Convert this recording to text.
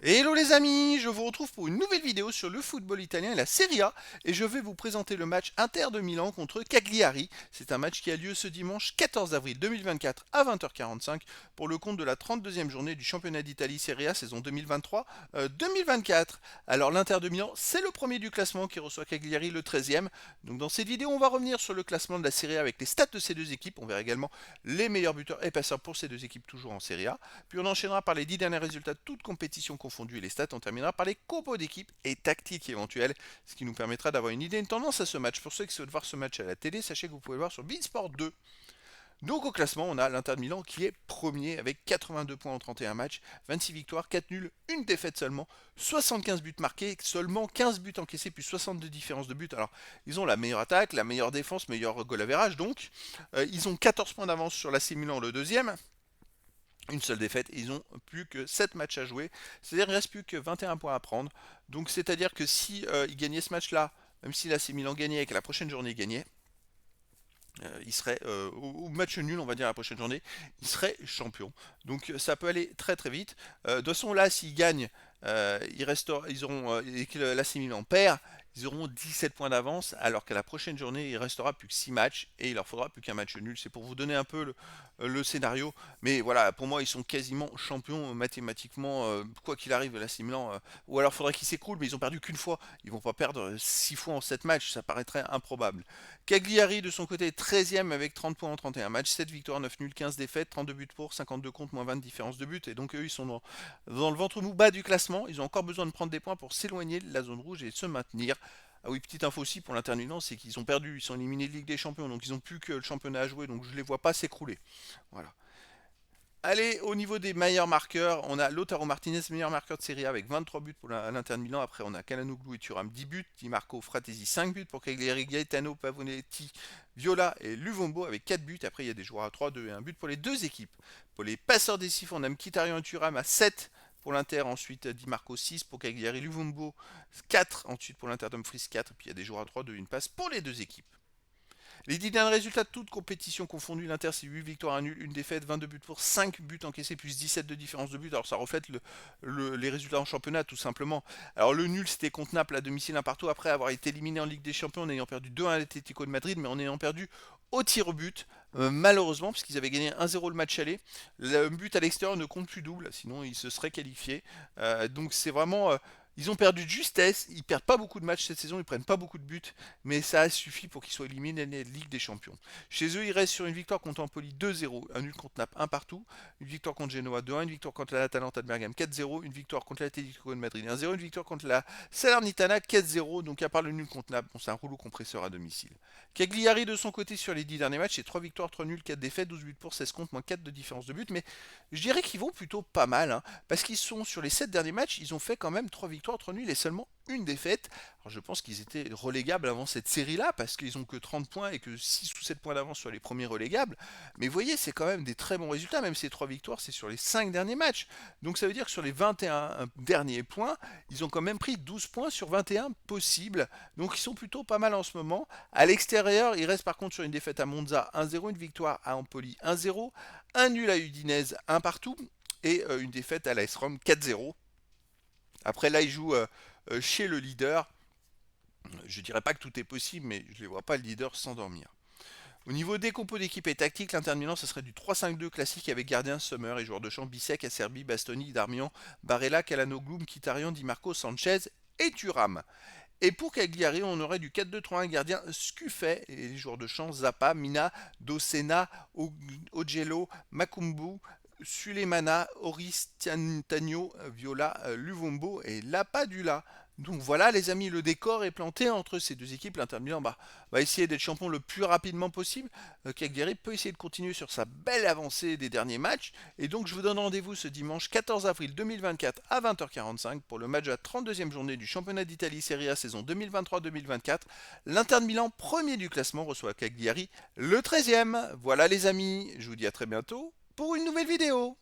Hello les amis, je vous retrouve pour une nouvelle vidéo sur le football italien et la Serie A et je vais vous présenter le match Inter de Milan contre Cagliari. C'est un match qui a lieu ce dimanche 14 avril 2024 à 20h45 pour le compte de la 32e journée du championnat d'Italie Serie A saison 2023-2024. Alors l'Inter de Milan, c'est le premier du classement qui reçoit Cagliari le 13e. Donc dans cette vidéo, on va revenir sur le classement de la Serie A avec les stats de ces deux équipes. On verra également les meilleurs buteurs et passeurs pour ces deux équipes toujours en Serie A. Puis on enchaînera par les 10 derniers résultats de toutes compétitions confondues et les stats. On terminera par les compos d'équipe et tactiques éventuelles, ce qui nous permettra d'avoir une idée, une tendance à ce match. Pour ceux qui souhaitent voir ce match à la télé, sachez que vous pouvez le voir sur Beansport 2. Donc au classement, on a l'Inter de Milan qui est premier avec 82 points en 31 matchs, 26 victoires, 4 nuls, une défaite seulement, 75 buts marqués, seulement 15 buts encaissés, plus 62 différences de buts. Alors, ils ont la meilleure attaque, la meilleure défense, meilleur goal average donc. Ils ont 14 points d'avance sur l'AC Milan le deuxième. Une seule défaite, ils ont plus que 7 matchs à jouer, c'est-à-dire il ne reste plus que 21 points à prendre. Donc c'est-à-dire que si ils gagnaient ce match-là, même si l'AC Milan gagnait et que la prochaine journée gagnait, il serait au match nul, on va dire la prochaine journée, il serait champion. Donc ça peut aller très très vite. De toute façon là, s'ils gagnent, ils auront et que l'AC Milan perd, ils auront 17 points d'avance, alors qu'à la prochaine journée, il restera plus que 6 matchs et il leur faudra plus qu'un match nul. C'est pour vous donner un peu le scénario. Mais voilà, pour moi, ils sont quasiment champions mathématiquement, quoi qu'il arrive, l'AC Milan. Ou alors, il faudrait qu'ils s'écroulent, mais ils ont perdu qu'une fois. Ils vont pas perdre 6 fois en 7 matchs, ça paraîtrait improbable. Cagliari, de son côté, est 13e avec 30 points en 31 matchs, 7 victoires, 9 nuls, 15 défaites, 32 buts pour, 52 contre, moins 20 de différence de but. Et donc, eux, ils sont dans le ventre mou bas du classement. Ils ont encore besoin de prendre des points pour s'éloigner de la zone rouge et se maintenir. Ah oui, petite info aussi pour l'Inter Milan, c'est qu'ils ont perdu, ils sont éliminés de Ligue des Champions, donc ils n'ont plus que le championnat à jouer, donc je ne les vois pas s'écrouler. Voilà. Allez, au niveau des meilleurs marqueurs, on a Lautaro Martinez, meilleur marqueur de Serie A avec 23 buts pour l'Inter de Milan. Après, on a Calhanoglu et Thuram 10 buts, Di Marco Fratesi 5 buts pour Cagliari, Gaetano Pavonetti, Viola et Luvombo avec 4 buts. Après, il y a des joueurs à 3, 2 et 1 but pour les deux équipes. Pour les passeurs décisifs, on a Mkhitaryan et Thuram à 7 pour l'Inter, ensuite Di Marco 6 pour Cagliari, Luvombo 4, ensuite pour l'Inter Dumfries 4, puis il y a des joueurs à 3, 2 et une passe pour les deux équipes. Les 10 derniers résultats de toutes compétitions confondues, l'Inter c'est 8 victoires, 1 nul, une défaite, 22 buts pour, 5 buts encaissés, plus 17 de différence de but. Alors ça reflète les résultats en championnat tout simplement. Alors le nul c'était contre Naples à domicile un partout après avoir été éliminé en Ligue des Champions en ayant perdu 2-1 à l'Atlético de Madrid, mais en ayant perdu au tir au but. Malheureusement, puisqu'ils avaient gagné 1-0 le match aller, le but à l'extérieur ne compte plus double, sinon ils se seraient qualifiés. Donc c'est vraiment... ils ont perdu de justesse, ils perdent pas beaucoup de matchs cette saison, ils prennent pas beaucoup de buts, mais ça a suffi pour qu'ils soient éliminés de la Ligue des Champions. Chez eux, ils restent sur une victoire contre Empoli 2-0, un nul contre Naples 1 partout, une victoire contre Genoa 2-1, une victoire contre l'Atalanta de Bergame 4-0, une victoire contre l'Atlético de Madrid 1-0, une victoire contre la Salernitana 4-0, donc à part le nul contre Naples, bon, c'est un rouleau compresseur à domicile. Cagliari de son côté sur les 10 derniers matchs, c'est 3 victoires, 3 nuls, 4 défaites, 12 buts pour, 16 contre, moins 4 de différence de but, mais je dirais qu'ils vont plutôt pas mal, hein, parce qu'ils sont sur les 7 derniers matchs, ils ont fait quand même 3 victoires, 3 nuls et seulement une défaite. Alors je pense qu'ils étaient relégables avant cette série-là, parce qu'ils ont que 30 points et que 6 ou 7 points d'avance sur les premiers relégables. Mais vous voyez, c'est quand même des très bons résultats, même ces 3 victoires, c'est sur les 5 derniers matchs. Donc ça veut dire que sur les 21 derniers points, ils ont quand même pris 12 points sur 21 possibles. Donc ils sont plutôt pas mal en ce moment. À l'extérieur, ils restent par contre sur une défaite à Monza 1-0, une victoire à Empoli 1-0, un nul à Udinese 1 partout et une défaite à l'AS Rome 4-0. Après là, ils jouent chez le leader. Je dirais pas que tout est possible, mais je ne les vois pas le leader s'endormir. Au niveau des compos d'équipe et tactique, l'Inter Milan, ce serait du 3-5-2 classique avec gardien Sommer et joueurs de champ Bissek, Acerbi, Bastoni, Darmian, Barella, Calhanoglu, Mkhitaryan, Di Marco, Sanchez et Thuram. Et pour Cagliari, on aurait du 4-2-3-1 gardien Scuffet et les joueurs de champ Zappa, Mina, Dossena, Ogelo, Makumbu, Sulemana, Oristiantagno, Viola, Luvombo et Lapadula. Donc voilà les amis, le décor est planté entre ces deux équipes. L'Inter Milan va essayer d'être champion le plus rapidement possible. Cagliari peut essayer de continuer sur sa belle avancée des derniers matchs. Et donc je vous donne rendez-vous ce dimanche 14 avril 2024 à 20h45 pour le match de la 32e journée du championnat d'Italie Serie A saison 2023-2024. L'Inter de Milan, premier du classement, reçoit Cagliari le 13e. Voilà les amis, je vous dis à très bientôt pour une nouvelle vidéo.